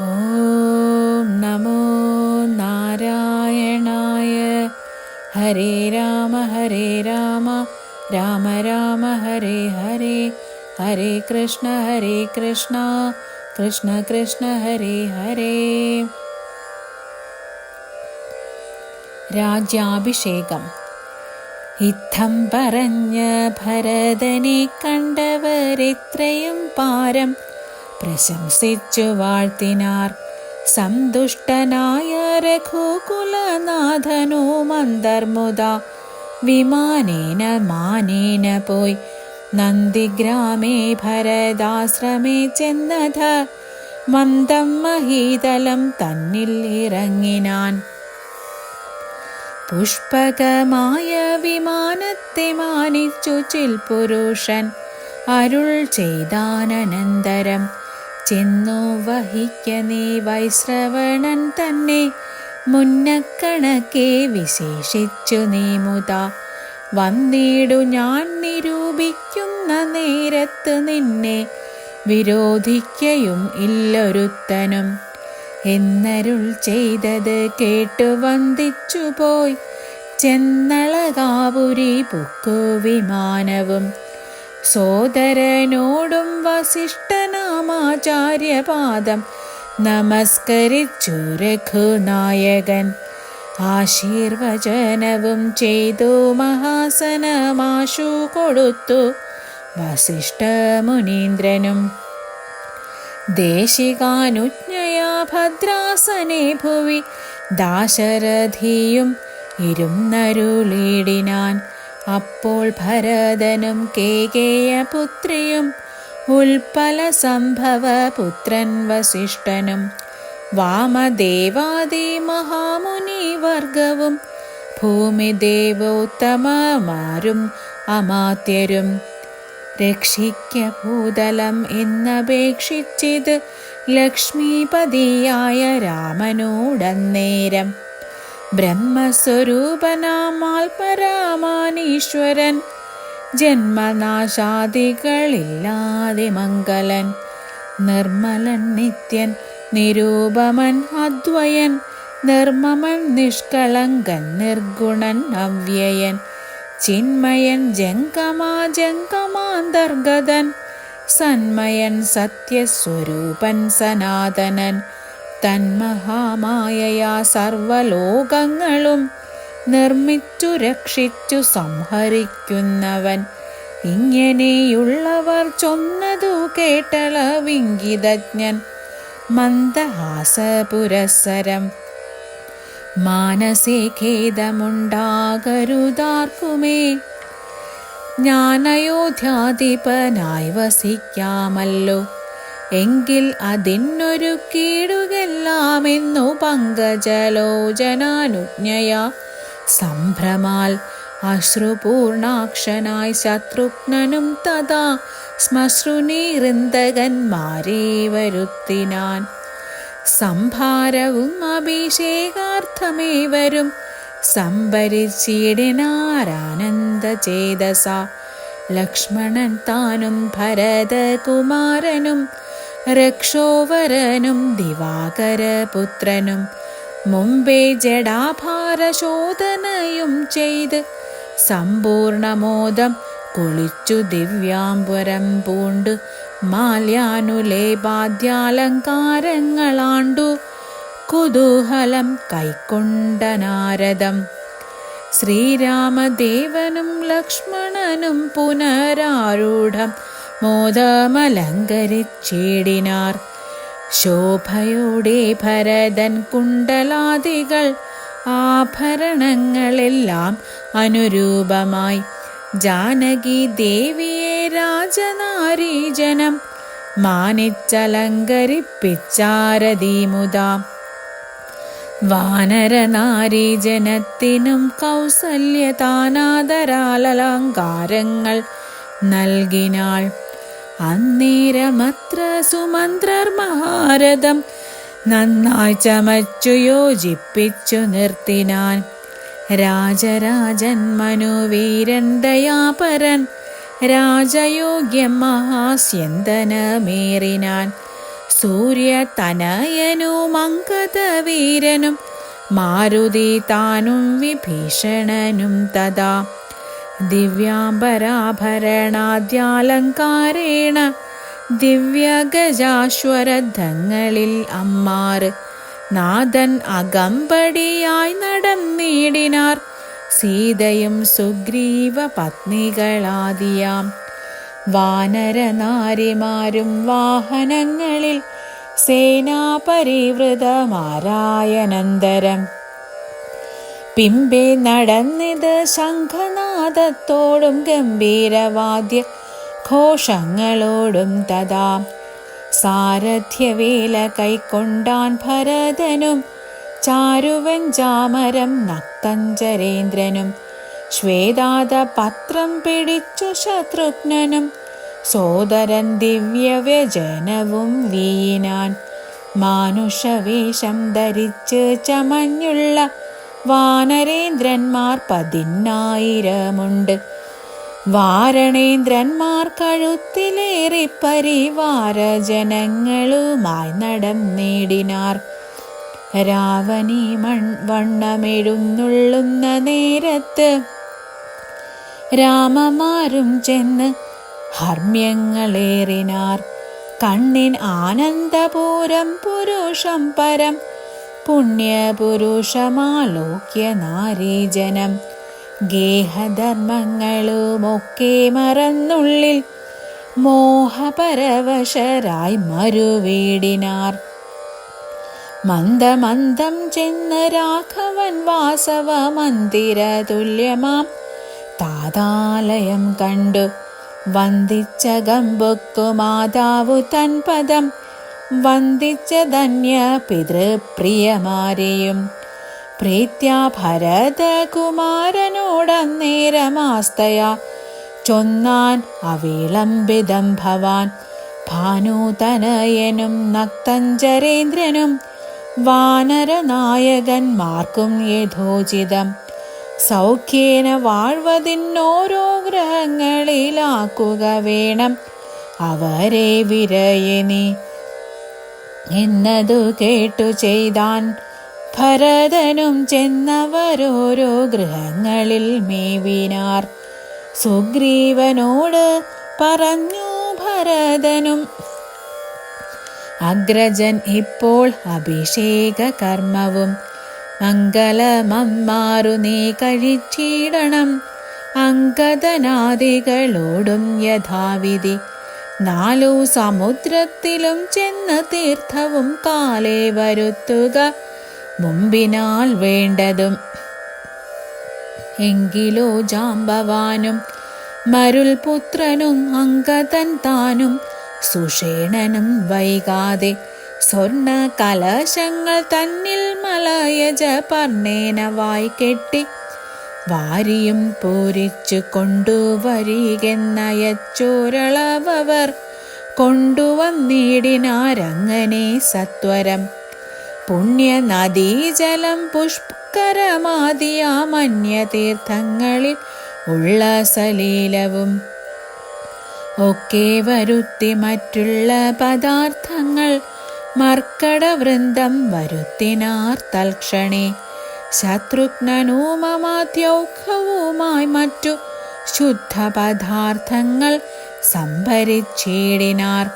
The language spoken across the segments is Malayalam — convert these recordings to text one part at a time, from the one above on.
ഓം നമോ നാരായണായ. ഹരേ രാമ രാമ രാമ ഹരേ ഹരേ, ഹരേ കൃഷ്ണ കൃഷ്ണ കൃഷ്ണ ഹരേ ഹരേ. രാജ്യാഭിഷേകം. ഇത്തം പറഞ്ഞ് ഭരതനെ കണ്ടവരെത്രയും പാരം പ്രശംസിച്ചു വാഴ്ത്തിനാർ. സന്തുഷ്ടനായ രഘുകുലനാഥനോ മന്ദർമുദ വിമാനേന മാനേന പോയി നന്ദിഗ്രാമേ ഭരതാശ്രമേ ചെന്നഥ മന്ദം മഹീതലം തന്നിൽ ഇറങ്ങിനാൻ. പുഷ്പകമായ വിമാനത്തെ മാനിച്ചു ചിൽപുരുഷൻ അരുൾ ചെയ്താനന്തരം ചെന്നു വഹിക്ക നീ വൈശ്രവണൻ തന്നെ മുന്നക്കണക്കെ വിശേഷിച്ചു നീ മുതാ വന്നിടു ഞാൻ നിരൂപിക്കുന്ന നേരത്ത് നിന്നെ വിരോധിക്കയും ഇല്ലൊരുത്തനും എന്നരുൾ ചെയ്തത് കേട്ടു വന്ദിച്ചുപോയി ചെന്നളകാപുരി പുക്കു വിമാനവും. സോദരനോടും വസിഷ്ഠനാമാചാര്യപാദം നമസ്കരിച്ചു രഘുനായകൻ. ആശീർവചനവും ചെയ്തു മഹാസനമാശു കൊടുത്തു വസിഷ്ഠമുനീന്ദ്രനും. ദേശികാനുജ്ഞയാ ഭദ്രാസനെ ഭുവി ദാശരഥിയും ഇരുന്നരുളിടിനാൻ. അപ്പോൾ ഭരതനും കേകേയപുത്രിയും ഉൽപ്പല സംഭവ പുത്രൻ വസിഷ്ഠനും വാമദേവാദി മഹാമുനി വർഗവും ഭൂമിദേവോത്തമമാരും അമാത്യരും രക്ഷിക്ക ഭൂതലം എന്നപേക്ഷിച്ചിത് ലക്ഷ്മീപതിയായ രാമനോടന്നേരം. ബ്രഹ്മസ്വരൂപനാമാൽ പരമാനീശ്വരൻ ജന്മനാശാദികളില്ലാതെ മംഗലൻ നിർമ്മലൻ നിത്യൻ നിരൂപമൻ അദ്വയൻ നിർമ്മമൻ നിഷ്കളങ്കൻ നിർഗുണൻ അവ്യയൻ ചിന്മയൻ ജംഗമാന്തർഗതൻ സന്മയൻ സത്യസ്വരൂപൻ സനാതനൻ തന്മഹാമായയാ സർവലോകങ്ങളും നിർമ്മിച്ചു രക്ഷിച്ചു സംഹരിക്കുന്നവൻ. ഇങ്ങനെയുള്ളവർ ചൊന്നതു കേട്ടളവിംഗിതജ്ഞൻ മന്ദഹാസപുരസ്സരം. മാനസേ ഖേദമുണ്ടാകരുതാർക്കുമേ ഞാനയോധ്യാധിപനായി വസിക്കാമല്ലോ എങ്കിൽ അതിനൊരു കീടുകെല്ലാമെന്നു പങ്കജലോചനാനുജ്ഞയാ സംഭ്രമാൽ അശ്രുപൂർണാക്ഷനായി ശത്രുഘ്നനും തഥാ ശ്മശ്രുനീവൃന്ദകന്മാരെ വരുത്തിനാൻ. സംഭാരവും അഭിഷേകാർത്ഥമേവരും സംഭരിച്ചിടിനാരാനന്ദചേതസ. ലക്ഷ്മണൻ താനും ഭരതകുമാരനും രക്ഷോവരനും ദിവാകരപുത്രനും മുമ്പേ ജഡാഭാരശോധനയും ചെയ്ത് സമ്പൂർണമോദം കുളിച്ചു ദിവ്യാംബരം പൂണ്ട് മാല്യാനുലേപാദ്യാലങ്കാരങ്ങളാണ്ടു കുതൂഹലം കൈക്കൊണ്ട നാരദം. ശ്രീരാമദേവനും ലക്ഷ്മണനും പുനരാരൂഢം മോദമലങ്കരിച്ചിടിനാർ. ശോഭയോടെ ഭരതൻ കുണ്ടലാദികൾ ആഭരണങ്ങളെല്ലാം അനുരൂപമായി ജാനകി ദേവിയെ രാജനാരീജനം മാനിച്ചലങ്കരിപ്പിച്ചാരതിമുദാ. വാനരനാരീജനത്തിനും കൗസല്യതാനാദരാലങ്കാരങ്ങൾ നൽകിനാൾ. അന്നേരമത്ര സുമന്ത്രർ മഹാരഥം നന്നായി ചമച്ചു യോജിപ്പിച്ചു നിർത്തിനാൻ. രാജരാജൻ മനുവീരൻ ദയാപരൻ രാജയോഗ്യം മഹാസ്യന്തനമേറിനാൻ. സൂര്യതനയനും അങ്കദവീരനും മാരുതി താനും വിഭീഷണനും തഥാ ദിവ്യാംബരാഭരണാദ്യാലങ്കാരേണ ദിവ്യഗജാശ്വരഥങ്ങളിൽ അമ്മാറ് നാഥൻ അകമ്പടിയായി നടന്നിടിനാർ. സീതയും സുഗ്രീവ പത്നികളാദിയാം വാനരനാരിമാരും വാഹനങ്ങളിൽ സേനാപരിവൃതമാരായനന്തരം പിമ്പെ നടന്നിത് ശംഖനാദത്തോടും ഗംഭീരവാദ്യ ഘോഷങ്ങളോടും തഥാ സാരഥ്യവേല കൈക്കൊണ്ടാൻ ഭരതനും ചാരുവെഞ്ചാമരം നക്തഞ്ചരേന്ദ്രനും ശ്വേതാദപത്രം പിടിച്ചു ശത്രുഘ്നനും സോദരൻ ദിവ്യവ്യജനവും വീനാൻ. മാനുഷവേഷം ധരിച്ച് ചമഞ്ഞുള്ള വാനരേന്ദ്രന്മാർ 10,000 വാരണേന്ദ്രന്മാർ കഴുത്തിലേറി പരിവാരജനങ്ങളുമായി നടന്നിടിനാർ. രാവണി വണ്ണമെഴുന്നള്ളുന്ന നേരത്ത് രാമമാരും ചെന്ന് ഹർമ്മ്യങ്ങളേറിനാർ. കണ്ണിൻ ആനന്ദപൂരം പുരുഷം പരം പുണ്യപുരുഷമാലോക്യ നാരീജനം ഗേഹധർമ്മങ്ങളുമൊക്കെ മറന്നുള്ളിൽ മോഹപരവശരായി മരുവീടിനാർ. മന്ദമന്ദം ചെന്ന് രാഘവൻ വാസവ മന്ദിര തുല്യമാം താതാലയം കണ്ടു വന്ദിച്ച ഗംബുക്കു മാതാവു തൻ പദം വന്ദിച്ച ധന്യ പിതൃപ്രിയമാരെയും പ്രീത്യാ ഭരതകുമാരനോടന്നേരമാസ്തയാ ചൊന്നാൻ അവിളംബിതം ഭവാൻ. ഭാനുതനയനും നക്തഞ്ചരേന്ദ്രനും വാനരനായകന്മാർക്കും യഥോചിതം സൗഖ്യേന വാഴ്വതിന്നോരോ ഗ്രഹങ്ങളിലാക്കുക വേണം അവരെ വിരയനി എന്നതു കേട്ടു ചെയ്താൻ. ഭരതനും ചെന്നവരോരോ ഗൃഹങ്ങളിൽ മേവിനാർ. സുഗ്രീവനോട് പറഞ്ഞു ഭരതനും അഗ്രജൻ ഇപ്പോൾ അഭിഷേക കർമ്മവും മംഗളമമ്മാറു നീ കഴിച്ചിടണം. അങ്കദനാദികളോടും യഥാവിധി 4 സമുദ്രത്തിലും ചെന്ന് തീർത്ഥവും കാലേ വരുത്തുക മുമ്പിനാൽ വേണ്ടതും. എങ്കിലോ ജാംബവാനും മരുൾപുത്രനും അങ്കദൻ താനും സുഷേണനും വൈകാതെ സ്വർണ കലശങ്ങൾ തന്നിൽ മലയജ പർണേനവായി കെട്ടി വാരിയും പൂരിച്ചു കൊണ്ടുവരികെന്നയച്ചോരളവർ കൊണ്ടുവന്നിടിനാരങ്ങനെ സത്വരം. പുണ്യനദീജലം പുഷ്കരമാദിയാമന്യതീർത്ഥങ്ങളിൽ ഉള്ള സലീലവും ഒക്കെ വരുത്തി മറ്റുള്ള പദാർത്ഥങ്ങൾ മർക്കടവൃന്ദം വരുത്തിനാർ തൽക്ഷണേ. ശത്രുഘ്നനുമമാത്യൗഖവുമായി മറ്റു ശുദ്ധപദാർത്ഥങ്ങൾ സംഭരിച്ചിടിനാർ.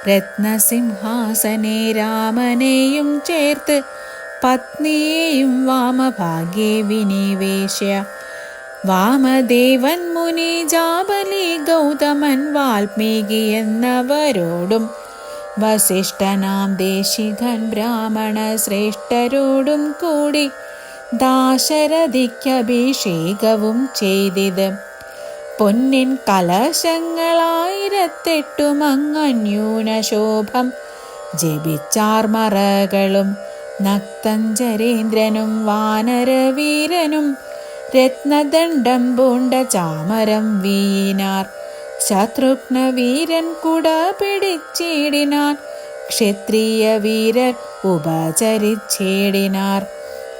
രത്നസിംഹാസനെ രാമനെയും ചേർത്ത് പത്നിയെയും വാമഭാഗ്യേ വിനിവേശ്യ വാമദേവൻ മുനി ജാബലി ഗൗതമൻ വാൽമീകി എന്നവരോടും വസിഷ്ഠനാം ദേശികൻ ബ്രാഹ്മണ ശ്രേഷ്ഠരോടും കൂടി ദാശരഥിക്കഭിഷേകവും ചെയ്തിത്. പൊന്നിൻ കലശങ്ങൾ 1008 ശോഭം ജപിച്ചാർമറകളും നക്തഞ്ചരേന്ദ്രനും വാനരവീരനും രത്നദണ്ഡം പൂണ്ട ചാമരം വീനാർ. ശത്രുഘ്നവീരൻ കുട പിടിച്ചിടിനാർ. ക്ഷത്രിയ വീരർ ഉപചരിച്ചിടിനാർ.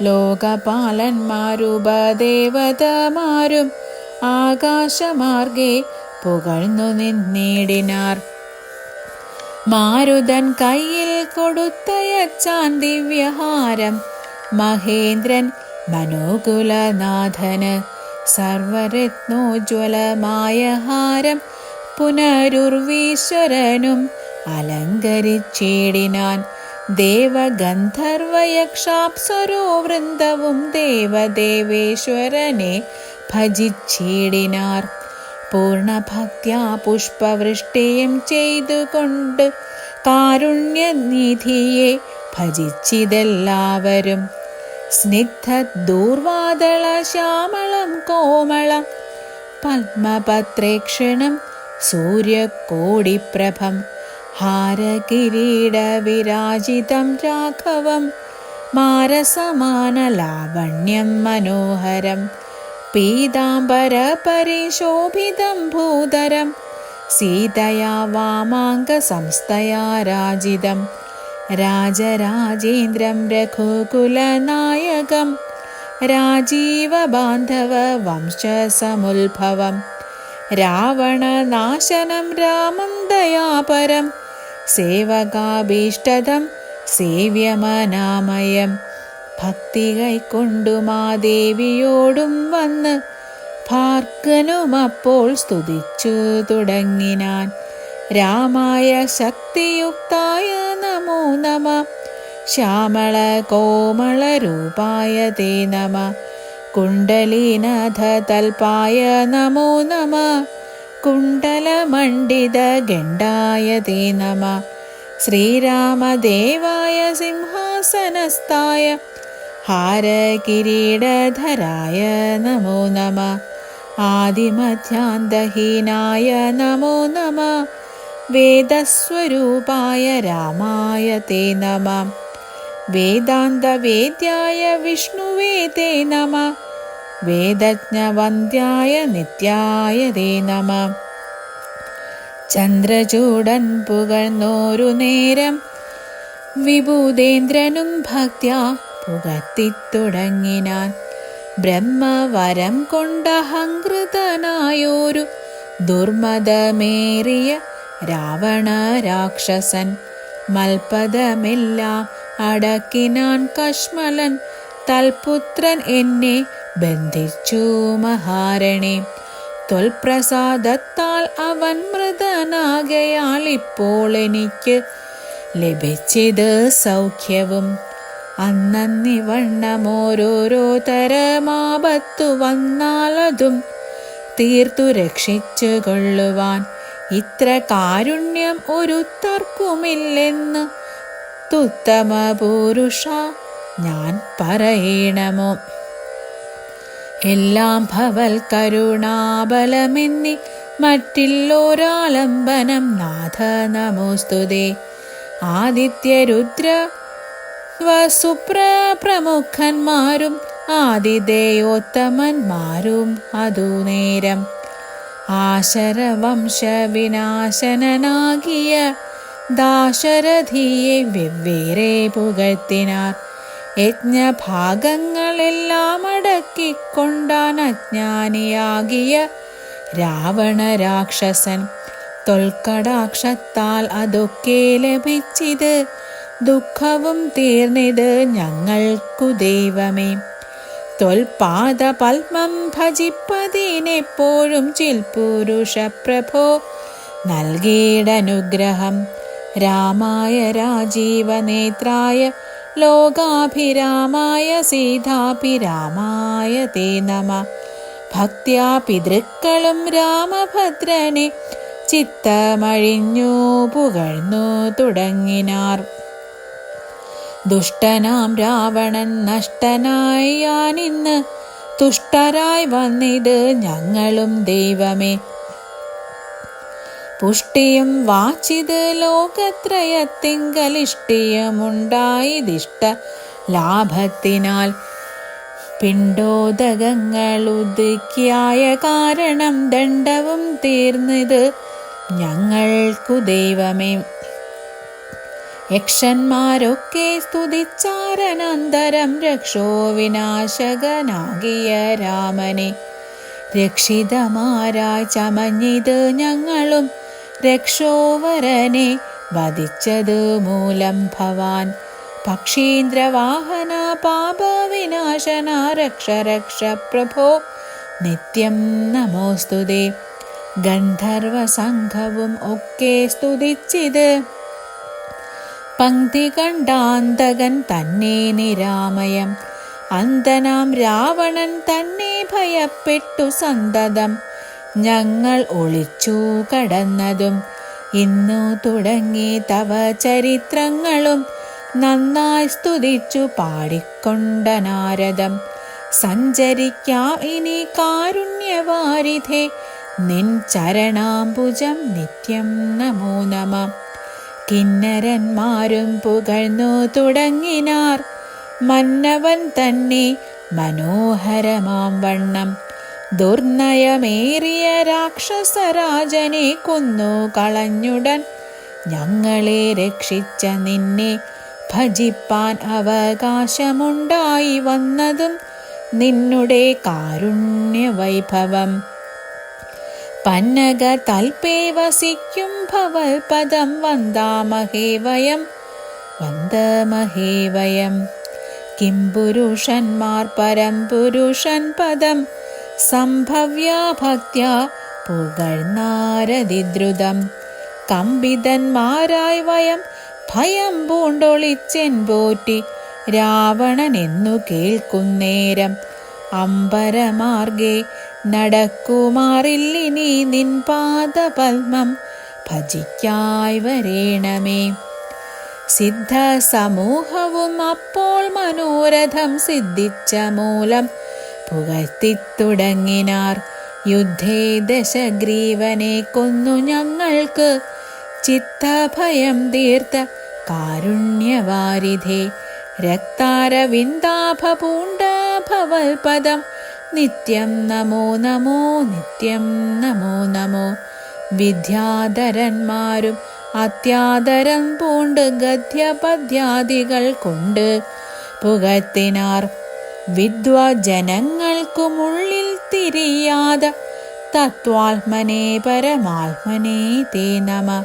ലോകപാലന്മാരുപദേവതമാരും ആകാശമാർഗെ പുകഴ്ന്നു നിന്നിടിനാർ. മാരുതൻ കയ്യിൽ കൊടുത്തയച്ചാൻ ദിവ്യഹാരം. മഹേന്ദ്രൻ മനോകുലനാഥന് സർവരത്നോജ്വലമായ ഹാരം പുനരുർവീശ്വരനും അലങ്കരിച്ചിടിനാൻ. ദേവഗന്ധർവയക്ഷാപ്സരോ വൃന്ദവും ദേവദേവേശ്വരനെ ഭജിച്ചിടിനാർ. പൂർണ്ണഭക്ത്യാ പുഷ്പവൃഷ്ടിയും ചെയ്തുകൊണ്ട് കാരുണ്യനിധിയെ ഭജിച്ചിതെല്ലാവരും. സ്നിഗ്ധദൂർവാദള ശ്യാമളം കോമളം പത്മപത്രേക്ഷണം സൂര്യകോടിപ്രഭം ഹാരകിരീടവിരാജിതം രാഘവം മാരസമാനലാവണ്യം മനോഹരം പീതാംബരപരിശോഭിതം ഭൂധരം സീതയാ വാമാംഗസംസ്ഥയാ രാജിതം രാജരാജേന്ദ്രം രഘുകുലനായകം രാജീവബാന്ധവ വംശസമുദ്ഭവം രാവണനാശനം രാമം ദയാപരം സേവകാഭീഷ്ടദം സേവ്യമനാമയം ഭക്തി കൈക്കൊണ്ടു മാദേവിയോടും വന്ന് ഭാർഗനുമപ്പോൾ സ്തുതിച്ചു തുടങ്ങിനാൻ. രാമായ ശക്തിയുക്തായ നമോ നമ ശ്യാമള കോമള രൂപായ തേ നമ കുണ്ടലീനധ തൽപായ നമോ നമ കുണ്ടലമണ്ഡിത ഗണ്ഡായ തേ നമ ശ്രീരാമദേവായ സിംഹാസനസ്ഥായ ഹാരകിരീടധരായ നമോ നമ ആദിമധ്യാന്തഹീനായ നമോ നമ വേദസ്വരൂപായ രാമായ തേ നമ വേദാന്തവേദ്യായ വിഷ്ണുവേ തേ നമ വേദജ്ഞവന്ദ്യായ നിത്യായ തേ നമ ചന്ദ്രചൂടൻ പുകഴ്ന്നോരു നേരം വിഭൂതേന്ദ്രനും ഭക്ത്യാ പുകഴ്ത്തിത്തുടങ്ങിനാൻ. ബ്രഹ്മവരം കൊണ്ടഹങ്കൃതനായോരു ദുർമതമേറിയ രാവണ രാക്ഷസൻ മൽപദമെല്ലാം അടക്കിനാൻ കശ്മലൻ തൽപുത്രൻ എന്നെ ബന്ധിച്ചു മഹാരണി. ത്വൽപ്രസാദത്താൽ അവൻ മൃതനാകയാൽ ഇപ്പോൾ എനിക്ക് ലഭിച്ചത് സൗഖ്യവും. അന്നന്നിവണ്ണമോരോരോ തരമാപത്തു വന്നാലതും തീർത്തു രക്ഷിച്ചു കൊള്ളുവാൻ ഇത്ര കാരുണ്യം ഒരുത്തർക്കുമില്ലെന്ന് തുത്തമ പുരുഷ ഞാൻ പറയണമോ. എല്ലാം ഭവൽ കരുണാബലമെന്നി മറ്റില്ലോരാലംബനം നാഥ നമോസ്തുതേ. ആദിത്യരുദ്ര വസുപ്രമുഖന്മാരും ആദിദേയോത്തമന്മാരും അതുനേരം ആശരവംശവിനാശനനാകിയ ദാശരഥിയെ വെവ്വേറെ പുകഴ്ത്തിനാർ. യജ്ഞഭാഗങ്ങളെല്ലാം അടക്കിക്കൊണ്ടാൻ അജ്ഞാനിയാകിയ രാവണ രാക്ഷസൻ. തൊൽക്കടാക്ഷത്താൽ അതൊക്കെ ലഭിച്ചിത് ദുഃഖവും തീർന്നിത് ഞങ്ങൾക്കു ദൈവമേ. ത്വൽപാദപത്മം ഭജിപ്പതിനെപ്പോഴും ചിൽപുരുഷ പ്രഭോ നൽകിയിടനുഗ്രഹം. രാമായ രാജീവനേത്രായ ലോകാഭിരാമായ സീതാഭിരാമായ തേ നമ. ഭക്ത്യാ പിതൃക്കളും രാമഭദ്രനെ ചിത്തമഴിഞ്ഞു പുകഴ്ന്നു തുടങ്ങിനാർ. ദുഷ്ടനാം രാവണൻ നഷ്ടനായി ഞാനിന്ന് തുഷ്ടരായി വന്നിത് ഞങ്ങളും ദൈവമേ. പുഷ്ടിയും വാച്ചിത് ലോകത്രയത്തിങ്കലിഷ്ടിയമുണ്ടായതിഷ്ട ലാഭത്തിനാൽ പിണ്ടോദകങ്ങൾ ഉദിക്കിയായ കാരണം ദണ്ഡവും തീർന്നിത് ഞങ്ങൾക്കു ദൈവമേ. യക്ഷന്മാരൊക്കെ സ്തുതിച്ചാരനന്തരം രക്ഷോ വിനാശകനാകിയ രാമനെ. രക്ഷിതമാരായി ചമഞ്ഞിത് ഞങ്ങളും രക്ഷോവരനെ വധിച്ചതു മൂലം ഭവാൻ. പക്ഷീന്ദ്രവാഹന പാപവിനാശന രക്ഷ രക്ഷ പ്രഭോ നിത്യം നമോസ്തുതേ. ഗന്ധർവസംഘവും ഒക്കെ സ്തുതിച്ചിത് പങ്ക്തി കണ്ടാന്തകൻ തന്നെ നിരാമയം. അന്തനാം രാവണൻ തന്നെ ഭയപ്പെട്ടു സന്തതം. ഞങ്ങൾ ഒളിച്ചു കടന്നതും ഇന്നു തുടങ്ങി തവ ചരിത്രങ്ങളും നന്നായി സ്തുതിച്ചു പാടിക്കൊണ്ട നാരദം. സഞ്ചരിക്കാം ഇനി കാരുണ്യവാരിധേ നിൻ ചരണാംബുജം നിത്യം നമോ നമ. കിന്നരന്മാരും പുകഴ്ന്നു തുടങ്ങിനാർ മന്നവൻ തന്നെ മനോഹരമാം വണ്ണം. ദുർനയമേറിയ രാക്ഷസരാജനെ കൊന്നു കളഞ്ഞുടൻ ഞങ്ങളെ രക്ഷിച്ച നിന്നെ ഭജിപ്പാൻ അവകാശമുണ്ടായി വന്നതും നിന്നുടെ കാരുണ്യവൈഭവം. പന്നക തൽപേ വസിക്കും ഭവൽപദം വന്ദാമഹേ വയം വന്ദമഹേ വയം. കിം പുരുഷന്മാർ പരം പുരുഷൻ പദം സംഭവ്യ ഭക്ത്യാ പുകഴ്ന്നാരതിദ്രുതം. കമ്പിതന്മാരായി വയം ഭയം പൂണ്ടൊളിച്ചെൻ പോറ്റി രാവണൻ എന്നു കേൾക്കുന്നേരം. അമ്പരമാർഗേ നടക്കുമാറില്ലിനി നിൻ പാദപത്മം ഭജിക്കായി വരേണമേ. സിദ്ധ സമൂഹവും അപ്പോൾ മനോരഥം സിദ്ധിച്ച മൂലം പുകഴ്ത്തിത്തുടങ്ങിനാർ. യുദ്ധേ ദശഗ്രീവനെ കൊന്നു ഞങ്ങൾക്ക് ചിത്തഭയം തീർത്ത കാരുണ്യവാരിധേ. രക്താരവിന്ദാഭ പൂണ്ട ഭവൽപദം നിത്യം നമോ നമോ നിത്യം നമോ നമോ. വിദ്യാധരന്മാരും അത്യാദരം പൂണ്ട് ഗദ്യപദ്യാദികൾ കൊണ്ട് പുകഴ്ത്തിനാർ. വിദ്വജനങ്ങൾക്കുമുള്ളിൽ തിരിയാതെ തത്വാത്മനേ പരമാത്മനേ തേ നമ.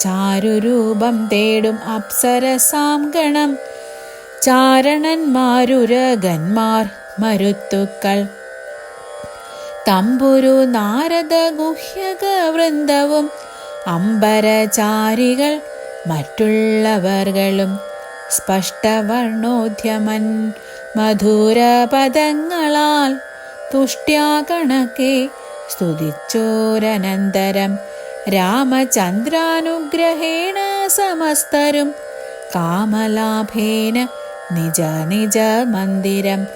ചാരുരൂപം തേടും അപ്സരസാം ഗണം ചാരണന്മാരുരകന്മാർ മരുത്തുക്കൾ. തമ്പുരു നാരദ ഗുഹ്യക വൃന്ദവും അമ്പരചാരികൾ മറ്റുള്ളവർകളും സ്പഷ്ടവർണോദ്യമൻ മധുരപദങ്ങളാൽ തുഷ്ട്യാ കണക്കെ സ്തുതിച്ചോരനന്തരം. രാമചന്ദ്രാനുഗ്രഹേണ സമസ്തരും കാമലാഭേന നിജ നിജ മന്ദിരം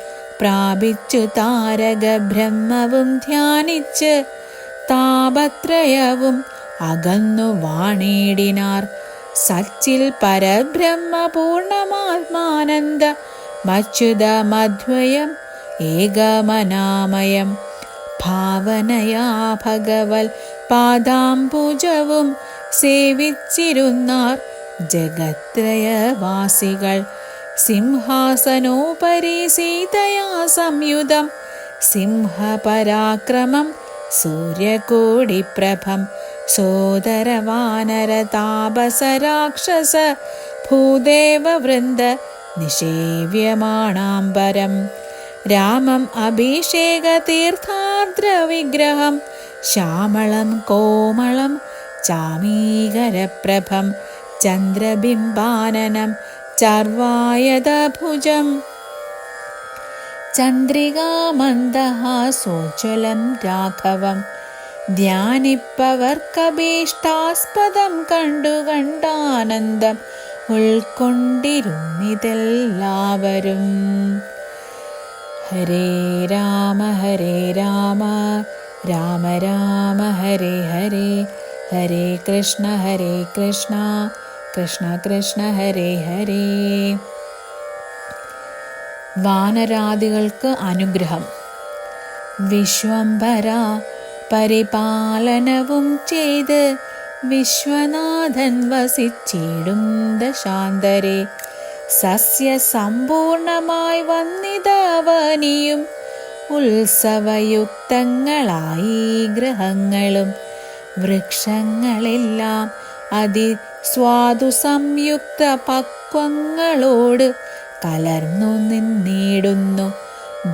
പ്രാപിച്ചു താരക ബ്രഹ്മവും ധ്യാനിച്ച് താപത്രയവും അകന്നു വാണിടിനാർ. സച്ചിൽ പരബ്രഹ്മ പൂർണ്ണമാത്മാനന്ദ മച്യുതമദ്വയം ഏകമനാമയം. ഭാവനയാ ഭഗവൽ പാദാംബുജവും സേവിച്ചിരുന്നാർ ജഗത്രയവാസികൾ. സിംഹാസനോപരി സീതയാ സംയുതം സിംഹപരാക്രമം സൂര്യകോടിപ്രഭം. സോദരവാനര താപസരാക്ഷസ ഭൂദേവവൃന്ദ നിഷേവ്യമാണാംബരം. രാമം അഭിഷേക തീർത്ഥാർദ്രവിഗ്രഹം ശ്യാമളം കോമളം ചാമീകരപ്രഭം. ചന്ദ്രബിംബാനനം ചർവായതഭുജം ചന്ദ്രികാമന്ദഹാസോജ്വലം രാഘവം. ധ്യാനിപ്പവർക്കഭീഷ്ടാസ്പദം കണ്ടു കണ്ടാനന്ദം ഉൾക്കൊണ്ടിരുന്നിതെല്ലാവരും. ഹരേ രാമ രാമ രാമ ഹരേ ഹരേ, ഹരേ കൃഷ്ണ കൃഷ്ണ കൃഷ്ണ ഹരേ ഹരേ. വാനരാദികൾക്ക് അനുഗ്രഹം. വിശ്വംഭര പരിപാലനവും ചെയ്ത് വിശ്വനാഥൻ വസിച്ചിടും ദശാന്തരെ. സസ്യസമ്പൂർണമായി വന്നിതവനിയും ഉത്സവയുക്തങ്ങളായി ഗ്രഹങ്ങളും വൃക്ഷങ്ങളെല്ലാം സ്വാദു സംയുക്ത പക്വങ്ങളോട് കലർന്നു നിന്നിടുന്നു.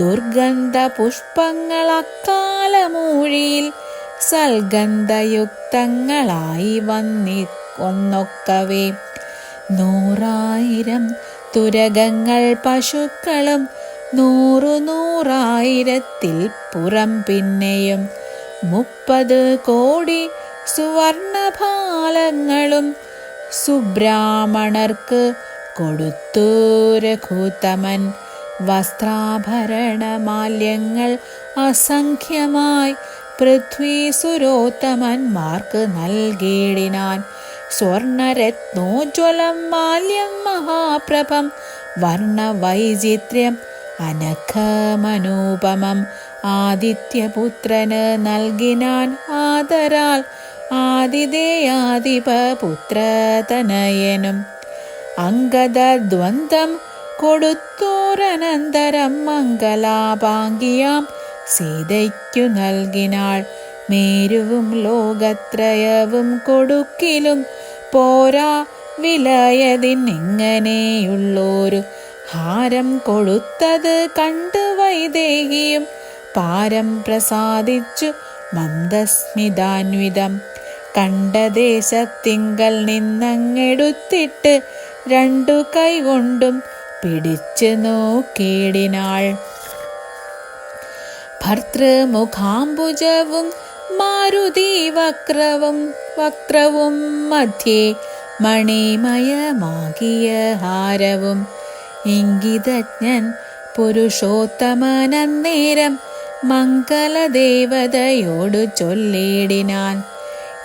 ദുർഗന്ധ പുഷ്പങ്ങൾ അക്കാലമൂഴിയിൽ സൽഗന്ധയുക്തങ്ങളായി വന്നൊക്കവേ. 100,000 തുരകങ്ങൾ പശുക്കളും 100,000 പുറം പിന്നെയും 30 കോടി സുവർണഭാലങ്ങളും സുബ്രാഹ്മണർക്ക് കൊടുത്തു രഘുത്തമൻ. വസ്ത്രാഭരണമാല്യങ്ങൾ അസംഖ്യമായി പൃഥ്വീസുരോത്തമന്മാർക്ക് നൽകിയിടിനാൻ. സ്വർണരത്നോജ്വലം മാല്യം മഹാപ്രഭം വർണ്ണവൈചിത്ര്യം അനഘമനൂപമം ആദിത്യപുത്രന് നൽകിനാൻ ആദരാൽ ആതിഥേയാധിപപുത്രതനയനും. അംഗദദ്വന്ദ്വം കൊടുത്തോരനന്തരം മംഗലാപാംഗിയാം സീതയ്ക്കു നൽകിനാൾ. മേരുവും ലോകത്രയവും കൊടുക്കിലും പോരാ വിലയതിനിങ്ങനെയുള്ളൊരു ഹാരം കൊടുത്തത് കണ്ട് വൈദേഹിയും പാരം പ്രസാദിച്ചു മന്ദസ്മിതാന്വിതം. കണ്ട ദേശത്തിങ്കൽ നിന്നങ്ങെടുത്തിട്ട് 2 കൈകൊണ്ടും പിടിച്ചു നോക്കിയിടിനാൾ. ഭർതൃമുഖാംബുജവും മാരുതി വക്രവും മധ്യേ മണിമയമാകിയ ഹാരവും. ഇംഗിതജ്ഞൻ പുരുഷോത്തമനന്നേരം മംഗലദേവതയോടു ചൊല്ലിയിടിനാൻ.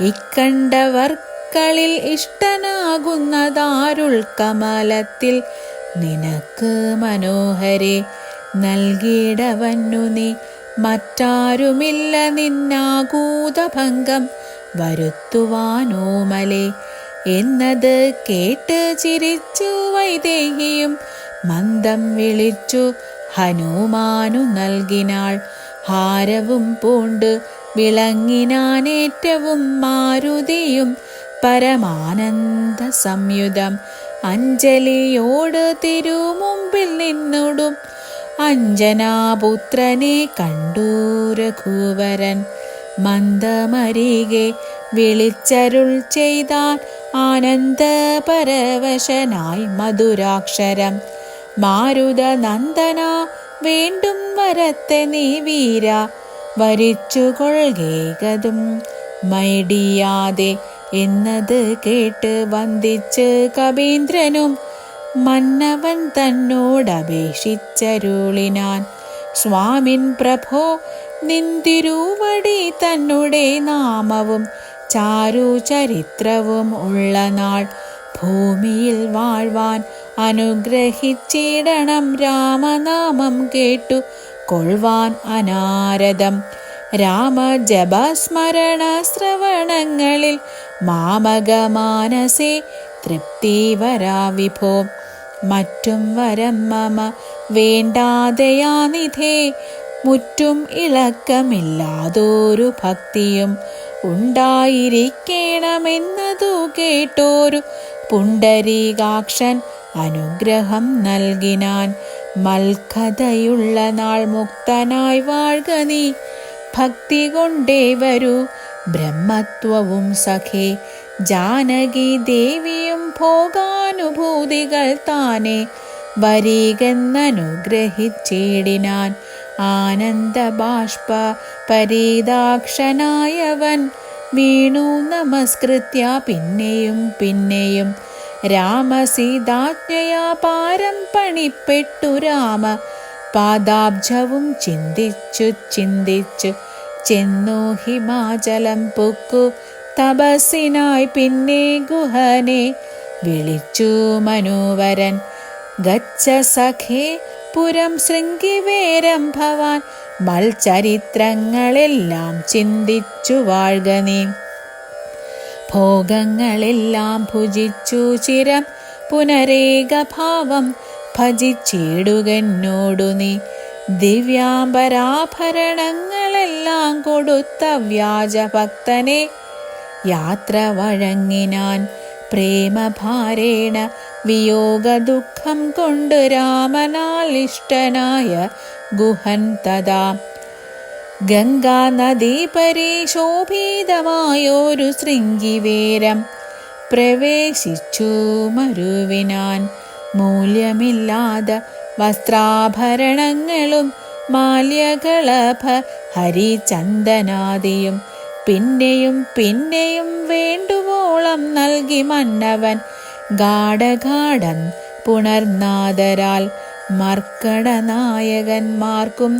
ഇക്കണ്ടവർക്കളിൽ ഇഷ്ടനാകുന്നതാരുൾ കമലത്തിൽ നിനക്ക് മനോഹരെ നൽകിയിടവന്നു നീ. മറ്റാരുമില്ല നിന്നാകൂതഭംഗം വരുത്തുവാനോമലേ എന്നത് കേട്ട് ചിരിച്ചു വൈദേഹിയും മന്ദം വിളിച്ചു ഹനുമാനു നൽകിനാൾ. ഹാരവും പൂണ്ട് വിളങ്ങിനാനേറ്റവും മാരുതിയും പരമാനന്ദ സംയുതം. അഞ്ജലിയോട് തിരുമുമ്പിൽ നിന്നോടും അഞ്ജനാപുത്രനെ കണ്ടു രഘുവരൻ. മന്ദമരികെ വിളിച്ചരുൾ ചെയ്താൻ ആനന്ദപരവശനായി മധുരാക്ഷരം. മാരുത നന്ദന വേണ്ടും വരത്തെ നീ വീര വരിച്ചുകൊള്ളുകേകതും മൈടിയാതെ എന്നത് കേട്ട് വന്ദിച്ച് കവീന്ദ്രനും മന്നവൻ തന്നോടപേക്ഷിച്ചരുളിനാൻ. സ്വാമിൻ പ്രഭോ നിന്തിരുവടി തന്നുടെ നാമവും ചാരുചരിത്രവും ഉള്ള നാൾ ഭൂമിയിൽ വാഴ്വാൻ അനുഗ്രഹിച്ചിടണം. രാമനാമം കേട്ടു കൊൾവാൻ അനാരതം. രാമജപസ്മരണ ശ്രവണങ്ങളിൽ മാമകമാനസേ തൃപ്തി വരാ വിഭോ. മറ്റും വരം മമ വേണ്ടാതെയാനിധേ മുറ്റും ഇളക്കമില്ലാതൊരു ഭക്തിയും ഉണ്ടായിരിക്കണമെന്നതു കേട്ടോരു പുണ്ടരീകാക്ഷൻ അനുഗ്രഹം നൽകിനാൻ. മൽക്കഥയുള്ള നാൾ മുക്തനായി വാഴ്ക നീ ഭക്തി കൊണ്ടേ വരൂ ബ്രഹ്മത്വവും സഖേ. ജാനകി ദേവിയും ഭോഗാനുഭൂതികൾ താനെ വരികെന്നനുഗ്രഹിച്ചിടിനാൻ. ആനന്ദബാഷ്പ പരീതാക്ഷനായവൻ വീണു നമസ്കൃത്യ പിന്നെയും പിന്നെയും. രാമസീതാജ്ഞയാ പാരം പണിപ്പെട്ടു രാമ പാദാബ്ജവും ചിന്തിച്ചു ചിന്തിച്ചു ചെന്നു ഹിമാചലം പൊക്കു തപസ്സിനായി. പിന്നെ ഗുഹനെ വിളിച്ചു മനോവരൻ. ഗച്ഛ സഖേ പുരം ശൃംഗിവേരം ഭവാൻ മൽചരിത്രങ്ങളെല്ലാം ചിന്തിച്ചു വാഴ്ക നീ. ഭോഗങ്ങളെല്ലാം ഭുജിച്ചു ചിരം പുനരേകഭാവം ഭജിച്ചിടുകന്നോടു നീ. ദിവ്യാംബരാഭരണങ്ങളെല്ലാം കൊടുത്ത വ്യാജഭക്തനെ യാത്ര വഴങ്ങിനാൻ. പ്രേമഭാരേണ വിയോഗ ദുഃഖം കൊണ്ട് രാമനാൽ ഇഷ്ടനായ ഗുഹൻ തഥാ ഗംഗാ നദീ പരിശോഭിതമായൊരു ശൃംഗിവേരം പ്രവേശിച്ചു മരുവിനാൻ. മൂല്യമില്ലാத വസ്ത്രാഭരണങ്ങളും മാല്യകളഭ ഹരിചന്ദനാദിയും പിന്നെയും പിന്നെയും വേണ്ടുവോളം നൽകി മന്നവൻ ഗാഢഗാഢം പുണർനാദരാൽ മർക്കടനായകന്മാർക്കും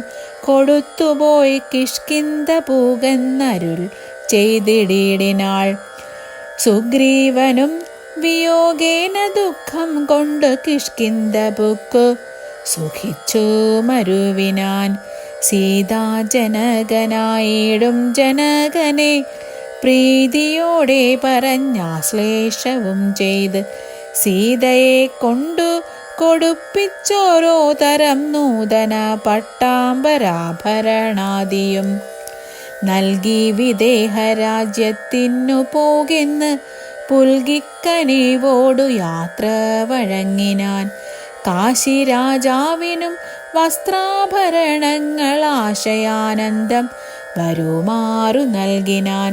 കൊടുത്തുപോയി കിഷ്കിന്ധപൂകെന്നരുൾ ചെയ്തിടിനാൾ. സുഗ്രീവനും വിയോഗേന ദുഃഖം കൊണ്ട് കിഷ്കിന്ധപുക്കു സുഖിച്ചു മരുവിനാൻ. സീതാജനകനായിടും ജനകനെ പ്രീതിയോടെ പറഞ്ഞാശ്ലേഷവും ചെയ്ത് സീതയെ കൊണ്ടു കൊടുപ്പിച്ചോരോ തരം നൂതന പട്ടാംബരാഭരണാദിയും നൽകി വിദേഹരാജ്യത്തിനു പോകെന്ന് പുൽകിക്കനിവോടു യാത്ര വഴങ്ങിനാൻ. കാശിരാജാവിനും വസ്ത്രാഭരണങ്ങൾ ആശയാനന്ദം വരുമാറു നൽകിനാൻ.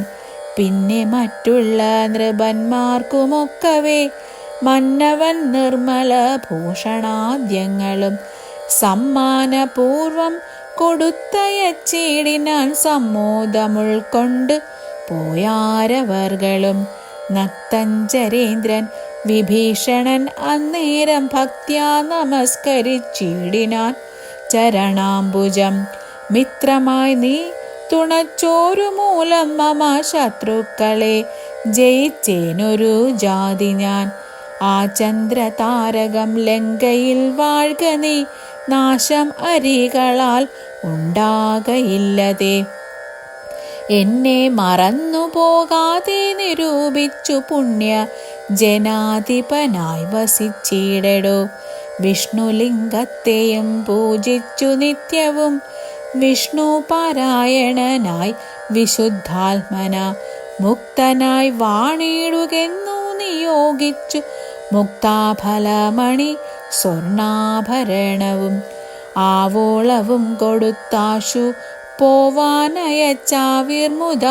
പിന്നെ മറ്റുള്ള നൃപന്മാർക്കുമൊക്കവേ മന്നവൻ നിർമ്മല ഭൂഷണാദ്യങ്ങളും സമ്മാനപൂർവം കൊടുത്തയച്ചിടിനാൻ. സമ്മോദമുൾക്കൊണ്ട് പോയാരവർകളും നക്തഞ്ചരേന്ദ്രൻ വിഭീഷണൻ അന്നേരം ഭക്ത്യാ നമസ്കരിച്ചിടിനാൻ ചരണാംബുജം. മിത്രമായി നീ തുണച്ചോരു മൂലം മമ ശത്രുക്കളെ ജയിച്ചേനൊരു ജാതി ഞാൻ. ആ ചന്ദ്രതാരകം ലങ്കയിൽ വാഴ്ക നീ, നാശം അരികളാൽ ഉണ്ടാകയില്ലതേ. എന്നെ മറന്നു പോകാതെ നിരൂപിച്ചു പുണ്യ ജനാധിപനായി വസിച്ചിടടോ. വിഷ്ണുലിംഗത്തെയും പൂജിച്ചു നിത്യവും വിഷ്ണു പാരായണനായി വിശുദ്ധാത്മന മുക്തനായി വാണിടുകെന്നു നിയോഗിച്ചു മുക്താഫലമണി സ്വർണാഭരണവും ആവോളവും കൊടുത്താശു പോവാനയച്ചാവിർമുത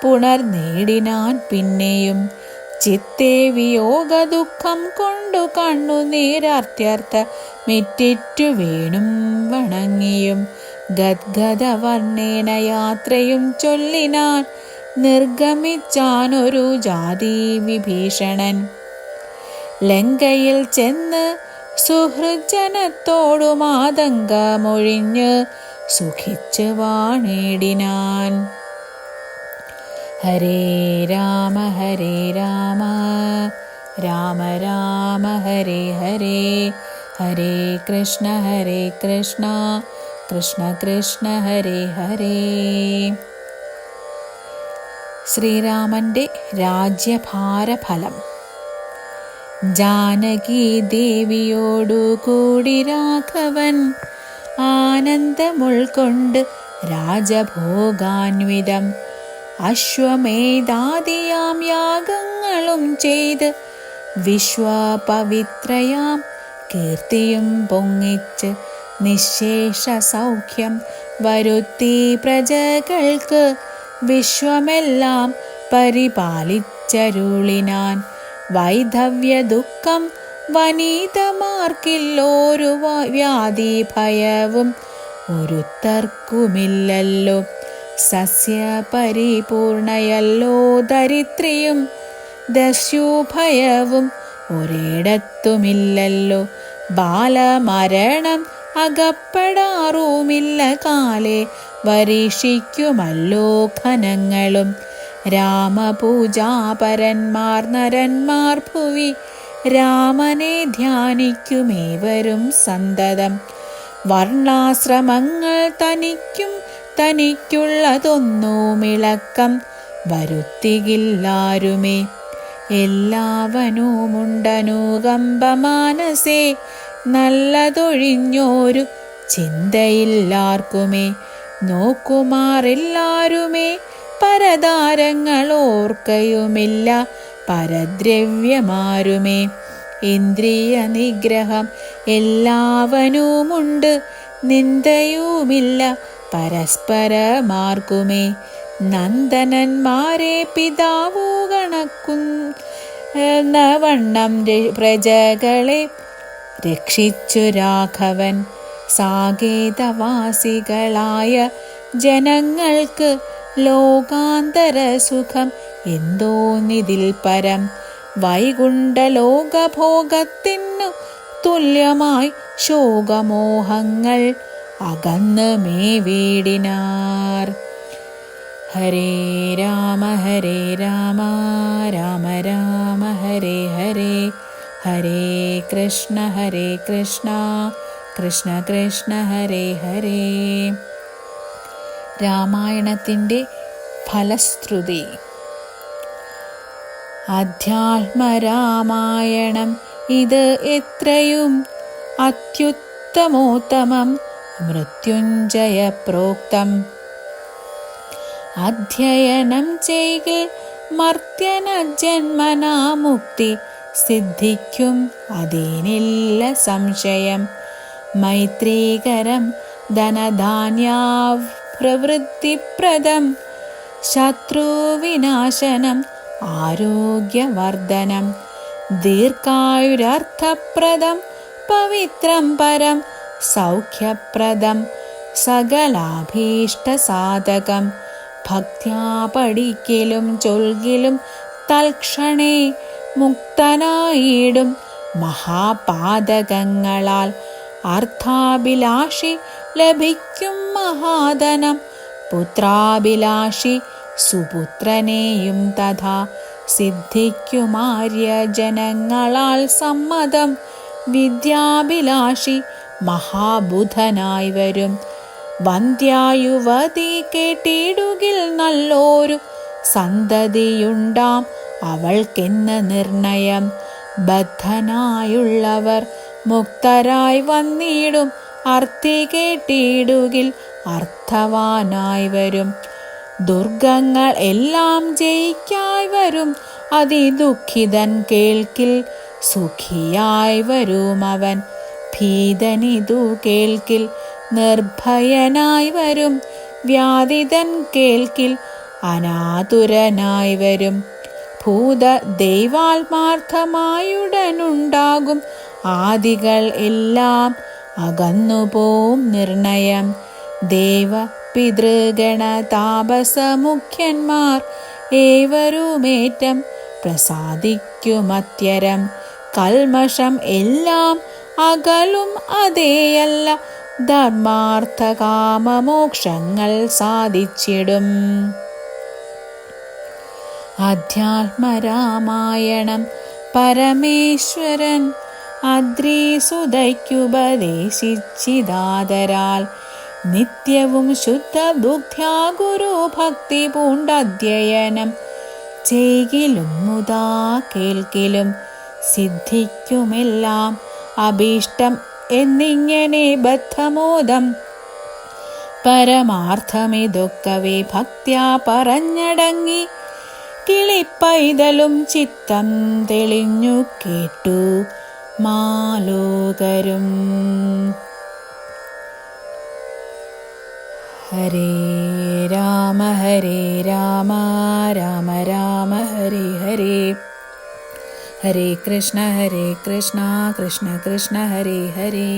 പുണർനേടിനാൻ. പിന്നെയും ചിത്തേ വിയോഗ ദുഃഖം കൊണ്ടു കണ്ണുനീരത്യർത്ഥ മിറ്റിറ്റു വീണും വണങ്ങിയും ഗദ്ഗദവർണ്ണേന യാത്രയും ചൊല്ലിനാൻ. നിർഗമിച്ചാനൊരു ജാതി വിഭീഷണൻ ലങ്കയിൽ ചെന്ന് സുഹൃജനത്തോടു മാതങ്കമൊഴിഞ്ഞ് സുഖിച്ച് വാണിടിനാൻ. ഹരേ രാമ രാമ രാമ ഹരേ ഹരേ, ഹരേ കൃഷ്ണ കൃഷ്ണ കൃഷ്ണ ഹരേ ഹരേ. ശ്രീരാമൻ്റെ രാജ്യഭാരഫലം. ജാനകി ദേവിയോടു കൂടി രാഘവൻ ആനന്ദമുൾക്കൊണ്ട് രാജഭോഗാന്വിതം അശ്വമേധാദിയാം യാഗങ്ങളും ചെയ്ത് വിശ്വപവിത്രയാം കീർത്തിയും പൊങ്ങിച്ച് നിശേഷ സൗഖ്യം വരുത്തി പ്രജകൾക്ക് വിശ്വമെല്ലാം പരിപാലിച്ചരുളിനാൻ. വൈധവ്യ ദുഃഖം വനിതമാർക്കില്ലോരു വ്യാധി ഭയവും ഒരുത്തർക്കുമില്ലല്ലോ. സസ്യ പരിപൂർണയല്ലോ ദരിദ്രിയും ദസ്യുഭയവും ഒരിടത്തുമില്ലല്ലോ. ബാലമരണം അകപ്പെടാറുമില്ല കാലേ വരീക്ഷിക്കുമല്ലോ ഘനങ്ങളും. രാമപൂജാപരന്മാർ നരന്മാർ ഭുവി രാമനെ ധ്യാനിക്കുമേവരും സന്തതം. വർണ്ണാശ്രമങ്ങൾ തനിക്കുള്ളതൊന്നുമിളക്കം വരുത്തികില്ലാരുമേ. എല്ലാവനുമുണ്ടനുകമ്പ മാനസേ, നല്ലതൊഴിഞ്ഞോരു ചിന്തയില്ലാർക്കുമേ. നോക്കുമാറെല്ലാരുമേ പരതാരങ്ങൾ ഓർക്കയുമില്ല പരദ്രവ്യമാരുമേ. ഇന്ദ്രിയ നിഗ്രഹം എല്ലാവനുമുണ്ട്, നിന്ദയുമില്ല പരസ്പരമാർക്കുമേ. നന്ദനന്മാരെ പിതാവു കണക്കുന്നവണ്ണം പ്രജകളെ രക്ഷിച്ചു രാഘവൻ. സാകേതവാസികളായ ജനങ്ങൾക്ക് ലോകാന്തര സുഖം എന്തോന്നിതിൽ പരം. വൈകുണ്ഠലോകഭോഗത്തിനു തുല്യമായി ശോകമോഹങ്ങൾ അകന്ന് മേവിടിനാർ. ഹരേ രാമ രാമ രാമ ഹരേ ഹരേ, ഹരേ കൃഷ്ണ കൃഷ്ണ കൃഷ്ണ ഹരേ ഹരേ. രാമായണത്തിൻ്റെ ഫലശ്രുതി. അധ്യാത്മരാമായണം ഇത് എത്രയും അത്യുത്തമോത്തമം, മൃത്യുഞ്ജയ പ്രോക്തം. അധ്യയനം ചെയ്യിൽ മർത്യന ജന്മനാ മുക്തി സിദ്ധിക്കും, അതിനില്ല സംശയം. മൈത്രീകരം ധനധാന്യാവൃവൃത്തിപ്രദം, ശത്രുവിനാശനം ആരോഗ്യവർദ്ധനം. ദീർഘായുരർത്ഥപ്രദം പവിത്രം പരം, സൗഖ്യപ്രദം സകലാഭീഷ്ടസാധകം. ഭക്ത്യാ പഠിക്കലും ചൊൽകിലും തൽക്ഷണേ മുക്തനായിടും, മഹാപാതകങ്ങളാൽ അർത്ഥാഭിലാഷി ലഭിക്കും മഹാധനം. പുത്രാഭിലാഷി സുപുത്രനെയും തഥാ സിദ്ധിക്കുമാര്യജനങ്ങളാൽ സമ്മതം. വിദ്യാഭിലാഷി മഹാബുധനായി വരും. വന്ധ്യായുവതി കേട്ടിടുകിൽ നല്ലൊരു സന്തതിയുണ്ടാം അവൾക്കെന്ന് നിർണയം. ബദ്ധനായുള്ളവർ മുക്തരായി വന്നിടും, അർത്ഥി കേട്ടിടുകിൽ അർത്ഥവാനായി വരും. ദുർഗങ്ങൾ എല്ലാം ജയിക്കായി വരും, അതിദുഃഖിതൻ കേൾക്കിൽ സുഖിയായി വരും അവൻ. ഭീതനിതു കേൾക്കിൽ നിർഭയനായി വരും, വ്യാധിതൻ കേൾക്കിൽ അനാതുരനായി വരും. ഭൂത ദൈവാത്മാർത്ഥമായുടനുണ്ടാകും, ആദികൾ എല്ലാം അകന്നുപോം നിർണയം. ദേവ പിതൃഗണ താപസ മുഖ്യന്മാർ ഏവരുമേറ്റം പ്രസാദിക്കുമത്യരം. കൽമഷം എല്ലാം അകലും അതേയല്ല, ധർമാർത്ഥ കാമമോക്ഷങ്ങൾ സാധിച്ചിടും. അധ്യാത്മരാമായണം പരമേശ്വരൻ അദ്രീസുതയ്ക്കുപദേശിച്ചിതാദരാൽ, നിത്യവും ശുദ്ധ ബുദ്ധ്യാ ഗുരുഭക്തി പൂണ്ടധ്യയനം ചെയ്കിലും മുതാ കേൾക്കിലും സിദ്ധിക്കുമെല്ലാം അഭീഷ്ടം എന്നിങ്ങനെ ബദ്ധമോദം. പരമാർത്ഥമിതൊക്കവേ ഭക്ത്യാ പറഞ്ഞടങ്ങി, കിളിപ്പൈതലും ചിത്തം തെളിഞ്ഞു കേട്ടു മാലോകരും. ഹരേ രാമ രാമ രാമ ഹരേ ഹരേ, ഹരേ കൃഷ്ണ കൃഷ്ണ കൃഷ്ണ ഹരേ ഹരേ.